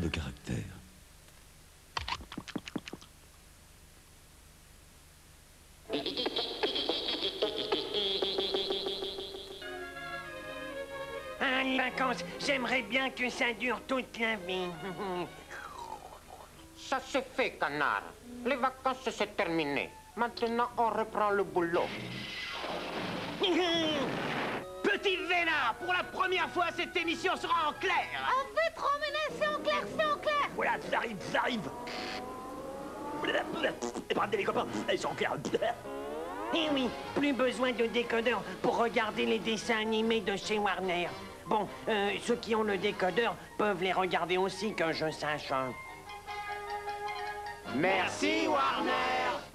de caractère. Ah, les vacances, j'aimerais bien que ça dure toute la vie. Ça c'est fait, canard. Les vacances, c'est terminé. Maintenant, on reprend le boulot. Petit Vénard, pour la première fois, cette émission sera en clair. Ah, faites promener, c'est en clair, c'est en clair. Voilà, ça arrive, ça arrive. Et bravo les copains, ils sont en clair. Eh oui, plus besoin de décodeur pour regarder les dessins animés de chez Warner. Bon, ceux qui ont le décodeur peuvent les regarder aussi, que je sache. Merci, Warner.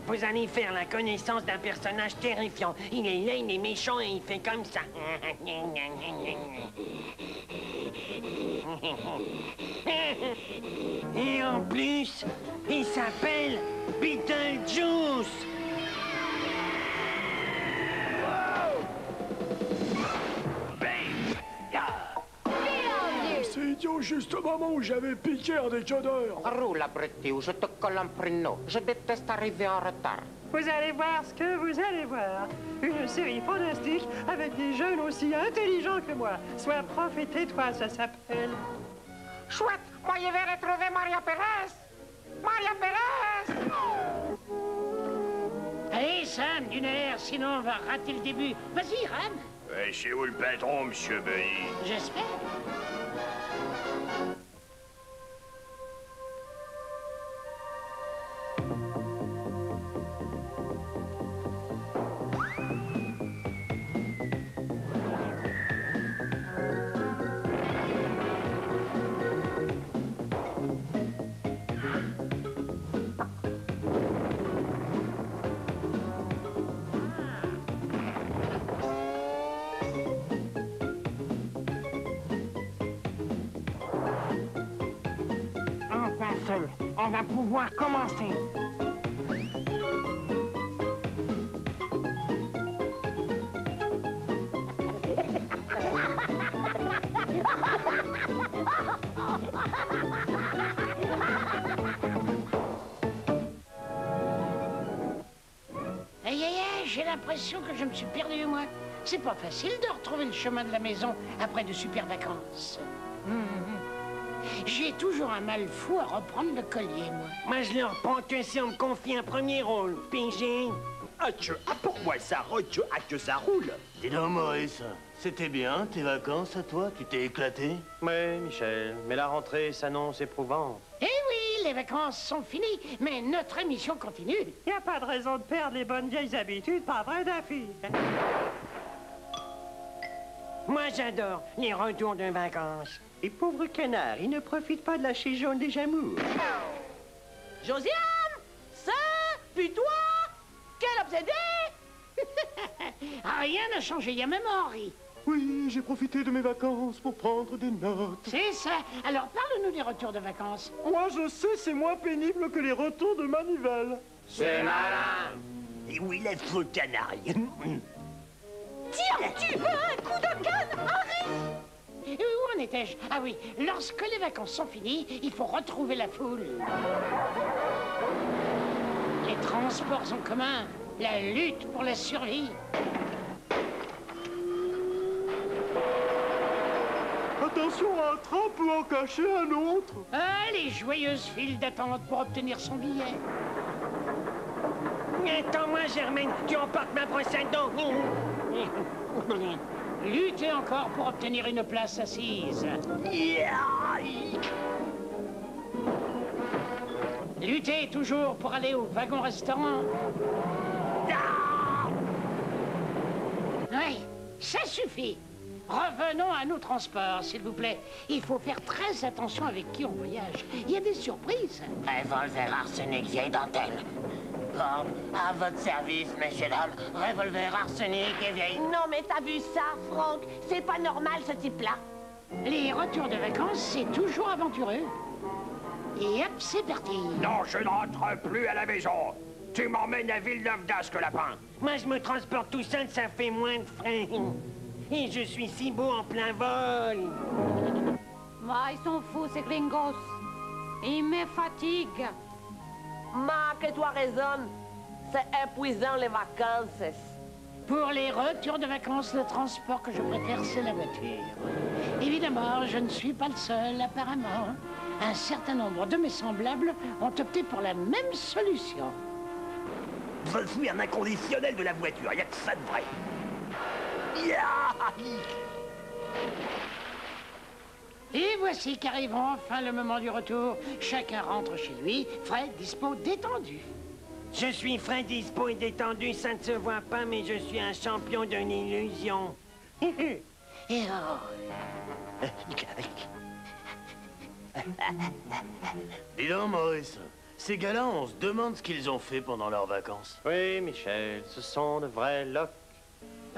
Vous allez faire la connaissance d'un personnage terrifiant. Il est laid, il est méchant et il fait comme ça. Et en plus, il s'appelle Beetlejuice. C'est idiot, juste au moment où j'avais piqué un décodeur. Roule, abruti, ou je te colle un prénom. Je déteste arriver en retard. Vous allez voir ce que vous allez voir. Une série fantastique avec des jeunes aussi intelligents que moi. Sois prof et tais-toi, ça s'appelle. Chouette, moi je vais retrouver Maria Perez. Maria Perez. Allez, Sam, d'une air, sinon on va rater le début. Vas-y, Ram. Chez où le patron, monsieur Bunny? J'espère. Enfin seul, on va pouvoir commencer. Aïe, aïe, aïe, j'ai l'impression que je me suis perdu, moi. C'est pas facile de retrouver le chemin de la maison après de super vacances. J'ai toujours un mal fou à reprendre le collier, moi. Moi, je le reprends que si on me confie un premier rôle. Pigé. Pour moi, ça roule, que ça roule. Dis donc, Maurice, c'était bien tes vacances à toi? Tu t'es éclaté? Oui, Michel, mais la rentrée s'annonce éprouvante. Eh oui, les vacances sont finies, mais notre émission continue. Y a pas de raison de perdre les bonnes vieilles habitudes, pas vrai, Daffy? Moi, j'adore les retours de vacances. Et pauvre canard, il ne profite pas de la chez jaune des Jamours. Josiane, ça, puis toi, quel obsédé. Rien n'a changé, il y a même Henri. Oui, j'ai profité de mes vacances pour prendre des notes. C'est ça. Alors, parle-nous des retours de vacances. Moi, je sais, c'est moins pénible que les retours de Manivelle. C'est malin. Et où il est le canari? Tiens, tu veux un coup de canne, Henri? Où en étais-je? Ah oui, lorsque les vacances sont finies, il faut retrouver la foule. Les transports en commun, la lutte pour la survie. Attention, un train peut en cacher un autre. Ah, les joyeuses files d'attente pour obtenir son billet. Attends-moi, Germaine, tu emportes ma brosse à dents. Lutter encore pour obtenir une place assise. Lutter toujours pour aller au wagon-restaurant. Oui, ça suffit. Revenons à nos transports, s'il vous plaît. Il faut faire très attention avec qui on voyage. Il y a des surprises. Revolver arsenic, vieille dentelle. Bon, à votre service, messieurs dames. Revolver arsenic et vieille... Non, mais t'as vu ça, Franck? C'est pas normal, ce type-là. Les retours de vacances, c'est toujours aventureux. Et hop, c'est parti. Non, je ne rentre plus à la maison. Tu m'emmènes à Villeneuve d'Ascq, lapin. Moi, je me transporte tout seul, ça fait moins de frais. Et je suis si beau en plein vol. Moi, ils sont fous, ces gringos. Il me fatigue. Ma, que tu as raison. C'est épuisant les vacances. Pour les retours de vacances, le transport que je préfère, c'est la voiture. Évidemment, je ne suis pas le seul, apparemment. Un certain nombre de mes semblables ont opté pour la même solution. Je suis un inconditionnel de la voiture, y a que ça de vrai. Et voici qu'arrive enfin le moment du retour. Chacun rentre chez lui, frais, dispo, détendu. Je suis frais, dispo et détendu, ça ne se voit pas, mais je suis un champion d'une illusion. Et oh. Dis donc, Maurice, ces gars-là, on se demande ce qu'ils ont fait pendant leurs vacances. Oui, Michel, ce sont de vrais locs.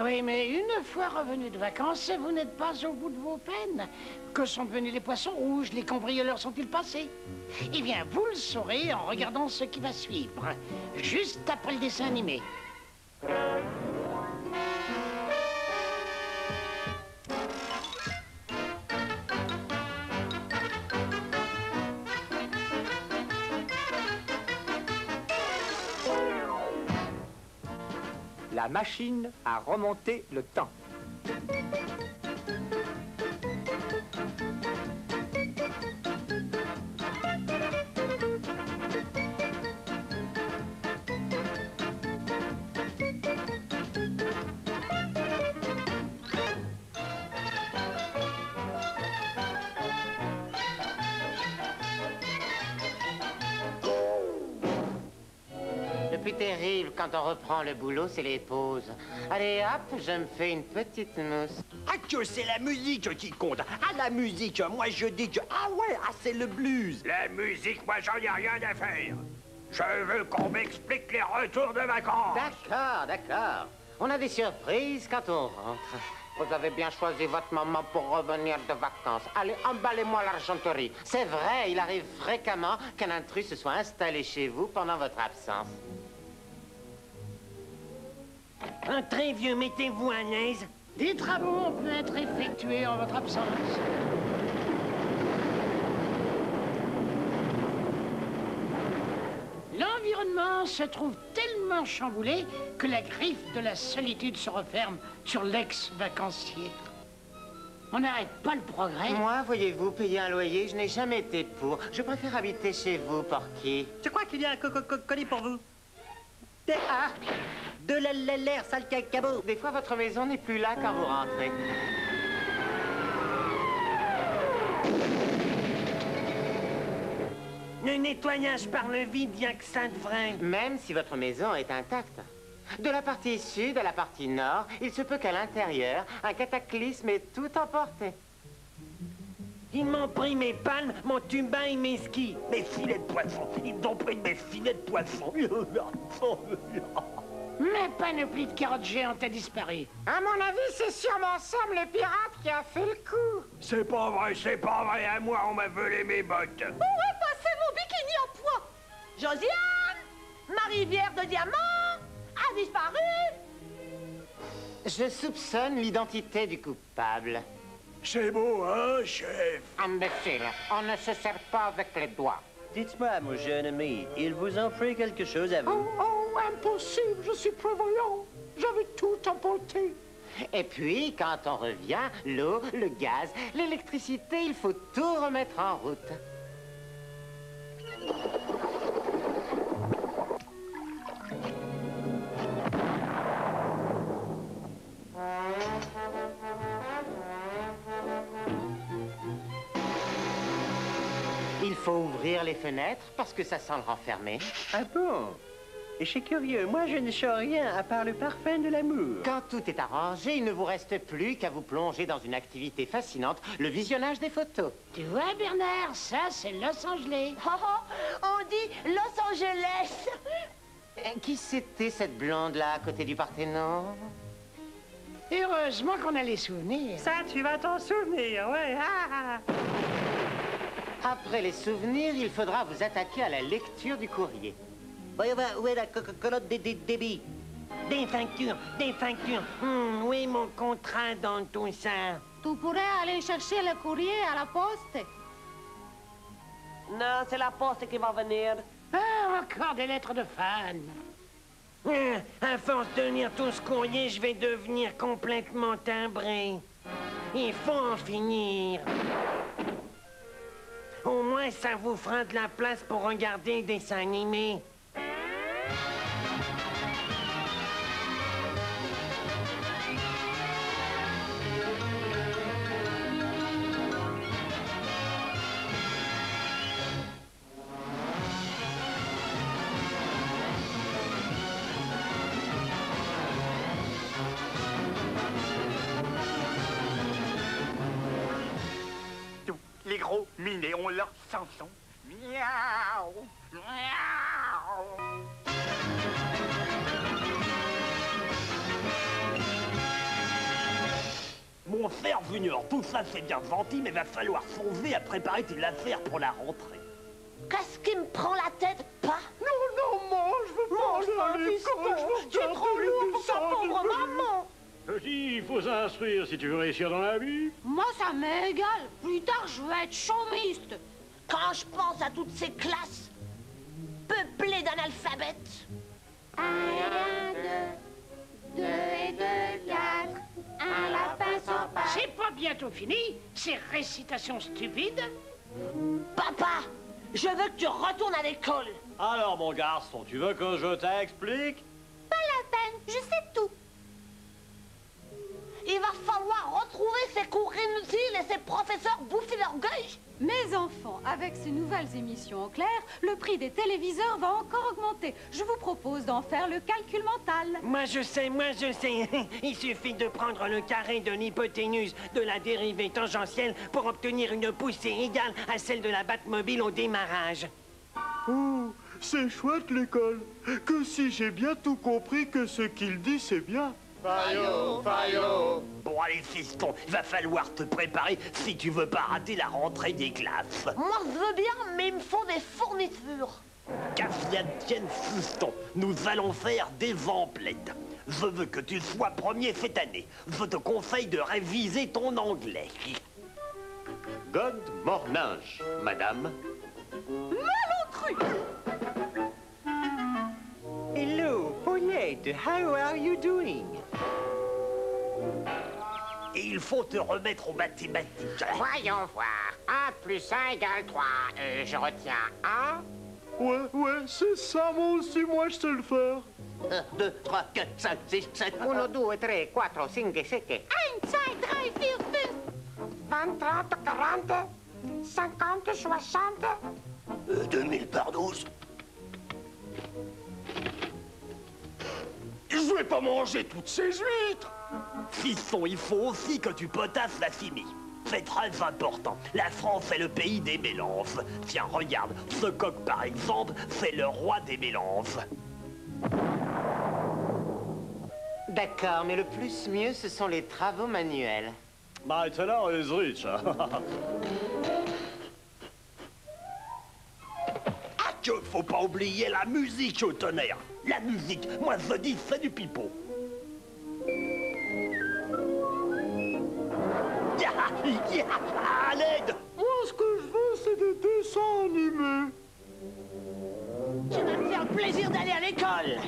Oui, mais une fois revenu de vacances, vous n'êtes pas au bout de vos peines. Que sont devenus les poissons rouges? Les cambrioleurs sont-ils passés? Eh bien, vous le saurez en regardant ce qui va suivre, juste après le dessin animé. La machine a remonté le temps. Le plus terrible quand on reprend le boulot, c'est les pauses. Allez, hop, je me fais une petite mousse. Ah que c'est la musique qui compte. Ah la musique, moi je dis que... Ah ouais, ah c'est le blues. La musique, moi j'en ai rien à faire. Je veux qu'on m'explique les retours de vacances. D'accord, d'accord. On a des surprises quand on rentre. Vous avez bien choisi votre moment pour revenir de vacances. Allez, emballez-moi l'argenterie. C'est vrai, il arrive fréquemment qu'un intrus se soit installé chez vous pendant votre absence. Entrez, vieux, mettez-vous à l'aise. Des travaux peuvent être effectués en votre absence. L'environnement se trouve tellement chamboulé que la griffe de la solitude se referme sur l'ex-vacancier. On n'arrête pas le progrès. Moi, voyez-vous, payer un loyer, je n'ai jamais été pour. Je préfère habiter chez vous, Porky. Je crois qu'il y a un colis pour vous. De l'air, sale cabot. Des fois, votre maison n'est plus là quand vous rentrez. Le nettoyage par le vide, y a que ça de vrai. Même si votre maison est intacte. De la partie sud à la partie nord, il se peut qu'à l'intérieur, un cataclysme ait tout emporté. Ils m'ont pris mes palmes, mon tuba et mes skis. Mes filets de poisson. Ils ont pris mes filets de poisson. Ma panoplie de carottes géantes a disparu. À mon avis, c'est sûrement Sam le pirate qui a fait le coup. C'est pas vrai, c'est pas vrai. À moi, on m'a volé mes bottes. Où est passé mon bikini en poids? Josiane, ma rivière de diamants a disparu. Je soupçonne l'identité du coupable. C'est beau, hein, chef? Imbécile, on ne se sert pas avec les doigts. Dites-moi, mon jeune ami, il vous en prie quelque chose à vous? Oh, impossible, je suis prévoyant. J'avais tout emporté. Et puis, quand on revient, l'eau, le gaz, l'électricité, il faut tout remettre en route. Il faut ouvrir les fenêtres parce que ça sent le renfermé. Ah bon? Et je suis curieux, moi je ne sais rien à part le parfum de l'amour. Quand tout est arrangé, il ne vous reste plus qu'à vous plonger dans une activité fascinante, le visionnage des photos. Tu vois, Bernard, ça c'est Los Angeles. On dit Los Angeles. Qui c'était cette blonde-là à côté du Parthénon? Heureusement qu'on a les souvenirs. Ça, tu vas t'en souvenir, ouais. Après les souvenirs, il faudra vous attaquer à la lecture du courrier. Où est la colonne des débits? Des factures, des factures. Où est mon contrat dans tout ça? Tu pourrais aller chercher le courrier à la poste. Non, c'est la poste qui va venir. Ah, encore des lettres de fans. À force de lire tout ce courrier, je vais devenir complètement timbré. Il faut en finir. Au moins, ça vous fera de la place pour regarder des dessins animés. Les gros minés ont leur chanson. Miaou, miaou. Mon cher Junior, tout ça c'est bien gentil, mais va falloir songer à préparer tes affaires pour la rentrée. Qu'est-ce qui me prend la tête, pas? Non, moi, je veux pas aller à l'école. Tu es trop lourd pour ta pauvre maman. Petit, il faut s'instruire si tu veux réussir dans la vie. Moi, ça m'est égal. Plus tard, je veux être chômiste. Quand je pense à toutes ces classes peuplées d'analphabètes. 1 et 1, 2, 2 et 2, 4. Un lapin sans pattes. C'est pas bientôt fini, ces récitations stupides? Papa, je veux que tu retournes à l'école. Alors, mon garçon, tu veux que je t'explique? Pas la peine, je sais tout. Il va falloir retrouver ces cours inutiles et ces professeurs bouffés d'orgueil. Mes enfants, avec ces nouvelles émissions en clair, le prix des téléviseurs va encore augmenter. Je vous propose d'en faire le calcul mental. Moi je sais. Il suffit de prendre le carré de l'hypoténuse de la dérivée tangentielle pour obtenir une poussée égale à celle de la Batmobile au démarrage. Oh, c'est chouette l'école. Que si j'ai bien tout compris que ce qu'il dit, c'est bien. Fayot, Fayot. Bon, allez, fiston, il va falloir te préparer si tu veux pas rater la rentrée des classes. Moi, je veux bien, mais il me faut des fournitures. Qu'à cela ne tienne, fiston, nous allons faire des emplettes. Je veux que tu sois premier cette année. Je te conseille de réviser ton anglais. Good morning, madame. Malotru! Hello, Paulette, how are you doing? Et il faut te remettre aux mathématiques. Voyons voir. 1 plus 1 égale 3. Je retiens 1. Ouais, c'est ça, moi aussi, moi, je sais le faire. 1, 2, 3, 4, 5, 6, 7. 1, 2, 3, 4, 5, 6. 1, 2, 3, 4, 5. 20, 30, 40, 50, 60. 2000 par 12. Je vais pas manger toutes ces huîtres. Fiston, il faut aussi que tu potasses la chimie. C'est très important. La France est le pays des mélanges. Tiens, regarde, ce coq, par exemple, c'est le roi des mélanges. D'accord, mais le plus mieux, ce sont les travaux manuels. Maintenant, is rich. Ah, que faut pas oublier la musique au tonnerre. La musique, moi je dis, c'est du pipeau. À l'aide! Moi, ce que je veux, c'est des dessins animés. Tu vas me faire le plaisir d'aller à l'école.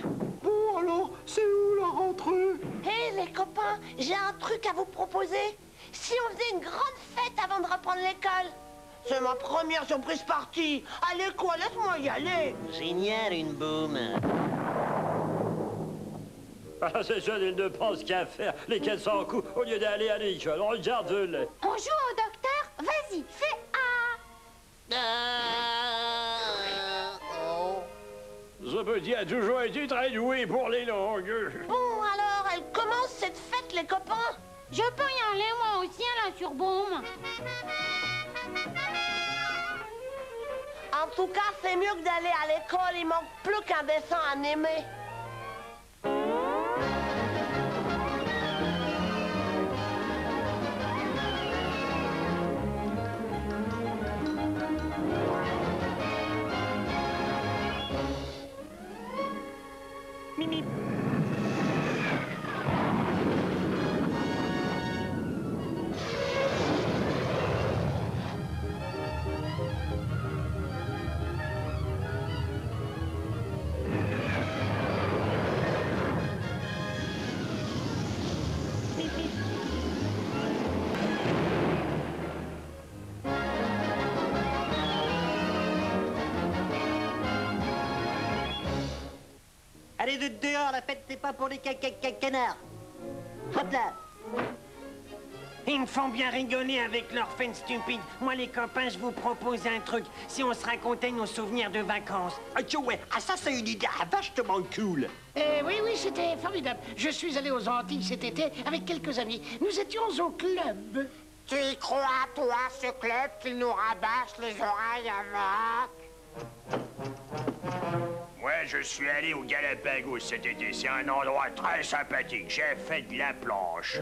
Bon, alors, c'est où la rentrée? Hé, les copains, j'ai un truc à vous proposer. Si on faisait une grande fête avant de reprendre l'école? C'est ma première surprise partie. Allez quoi, laisse-moi y aller. Génial, une boum. Ah, ces jeunes, ils ne pensent qu'à faire les 400 coups au lieu d'aller à l'école. Regarde-les. On joue au docteur? Vas-y, fais A. Ce petit a toujours été très doué pour les langues. Bon, alors, elle commence cette fête, les copains? Je peux y aller, moi aussi, à la surbaume. En tout cas, c'est mieux que d'aller à l'école. Il manque plus qu'un dessin animé. Mimi. Allez de dehors, la fête c'est pas pour les canards. Hop là. Ils me font bien rigoler avec leurs fêtes stupides. Moi, les copains, je vous propose un truc. Si on se racontait nos souvenirs de vacances. Ah, ouais, ça c'est une idée vachement cool. Oui, c'était formidable. Je suis allé aux Antilles cet été avec quelques amis. Nous étions au club. Tu y crois, toi, ce club, qu'il nous rabâche les oreilles avec? Moi, je suis allé au Galapagos cet été. C'est un endroit très sympathique. J'ai fait de la planche.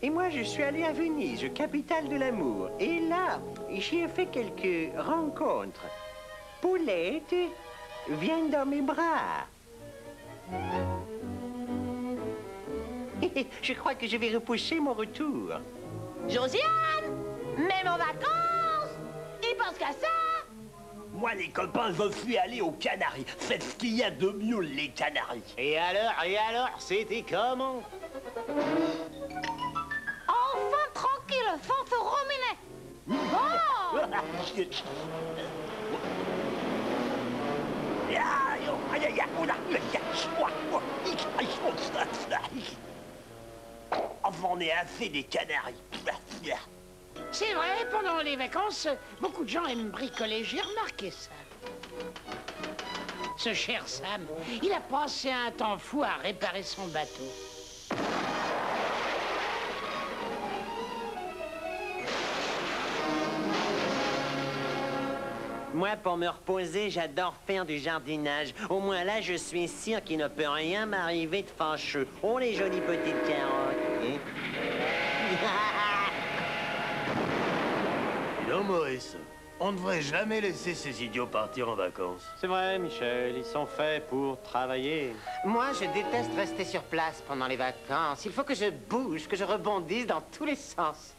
Et moi, je suis allé à Venise, capitale de l'amour. Et là, j'y ai fait quelques rencontres. Paulette, viens dans mes bras. Je crois que je vais repousser mon retour. Josiane, même en vacances, il pense qu'à ça. Moi, les copains, je suis allé aux Canaries. C'est ce qu'il y a de mieux, les Canaries. Et alors, c'était comment? Enfin tranquille, fanfarominet. Oh! J'en ai assez des Canaries. C'est vrai, pendant les vacances, beaucoup de gens aiment bricoler. J'ai remarqué ça. Ce cher Sam, il a passé un temps fou à réparer son bateau. Moi, pour me reposer, j'adore faire du jardinage. Au moins là, je suis sûr qu'il ne peut rien m'arriver de fâcheux. Oh, les jolies petites carottes. Non, Maurice, on ne devrait jamais laisser ces idiots partir en vacances. C'est vrai, Michel, ils sont faits pour travailler. Moi, je déteste rester sur place pendant les vacances. Il faut que je bouge, que je rebondisse dans tous les sens.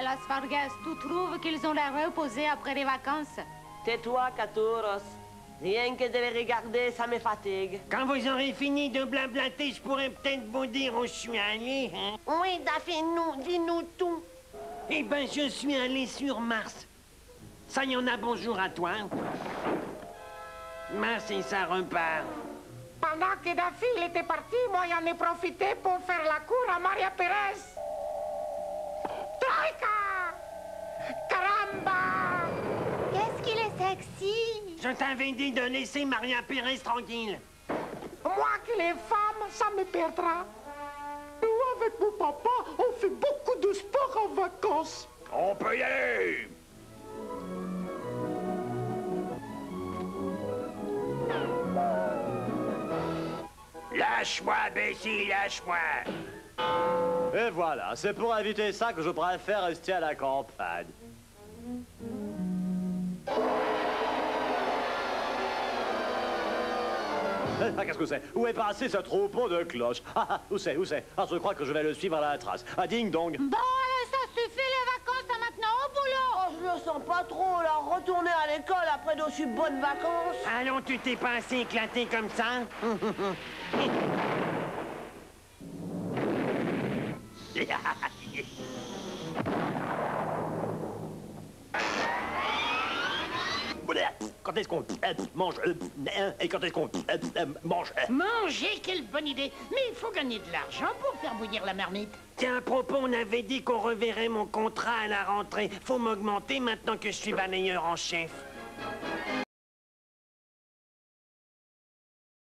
Las Vargas, tu trouves qu'ils ont l'air reposés après les vacances? Tais-toi, Caturos. Rien que de les regarder, ça me fatigue. Quand vous aurez fini de blablater, je pourrais peut-être vous dire où je suis allé, hein? Oui, Daffy, dis-nous tout. Eh ben, je suis allé sur Mars. Ça y en a, bonjour à toi. Mars et ça repart. Pendant que Daffy il était parti, moi j'en ai profité pour faire la cour à Maria Pérez. Troïka! Caramba! Qu'est-ce qu'il est sexy! Je t'avais dit de laisser Maria Pérez tranquille. Moi qui les femmes, ça me perdra. Nous, avec mon papa, on fait beaucoup de sport en vacances. On peut y aller! Lâche-moi, Bessie, lâche-moi! Et voilà, c'est pour éviter ça que je préfère rester à la campagne. Ah, qu'est-ce que c'est? Où est passé ce troupeau de cloches? Où c'est? Ah, je crois que je vais le suivre à la trace. Ah, ding dong. Bon, ça suffit les vacances, maintenant au boulot. Oh, je le sens pas trop, là. Retourner à l'école après d'aussi bonnes vacances. Allons, tu t'es pas assez éclaté comme ça? Quand est-ce qu'on mange et quand est-ce qu'on mange? Manger, quelle bonne idée. Mais il faut gagner de l'argent pour faire bouillir la marmite. Tiens, à propos, on avait dit qu'on reverrait mon contrat à la rentrée. Faut m'augmenter maintenant que je suis balayeur en chef.